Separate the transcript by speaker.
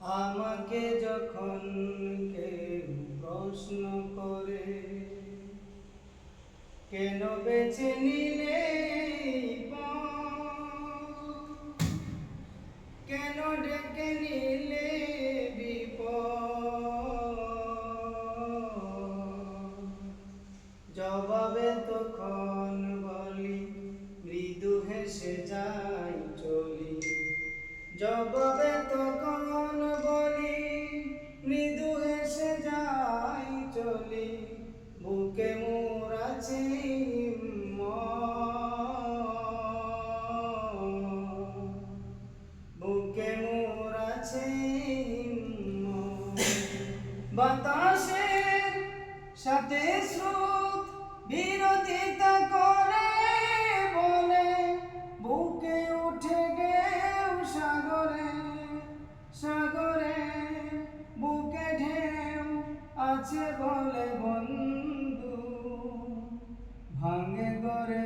Speaker 1: আমাকে যখন কেউ প্রশ্ন করে, কেন বেছে নিলে এই পথ? কেন ডেকে নিলে বিপদ? জবাবে তখন বলি, মৃদু হেসে যাই চলি। জবাবে তখন বলি, মৃদু হেসে যাই চলি। বুকে মোর আছে বুকে মোর আছে বাতাসের সাথে স্রোত বিরোধিতা করে বলে, বুকে উঠে গেও সাগরে সাগরে। বুকে ঢেউ আছে বলে বন্ধু, ভাঙে গড়ে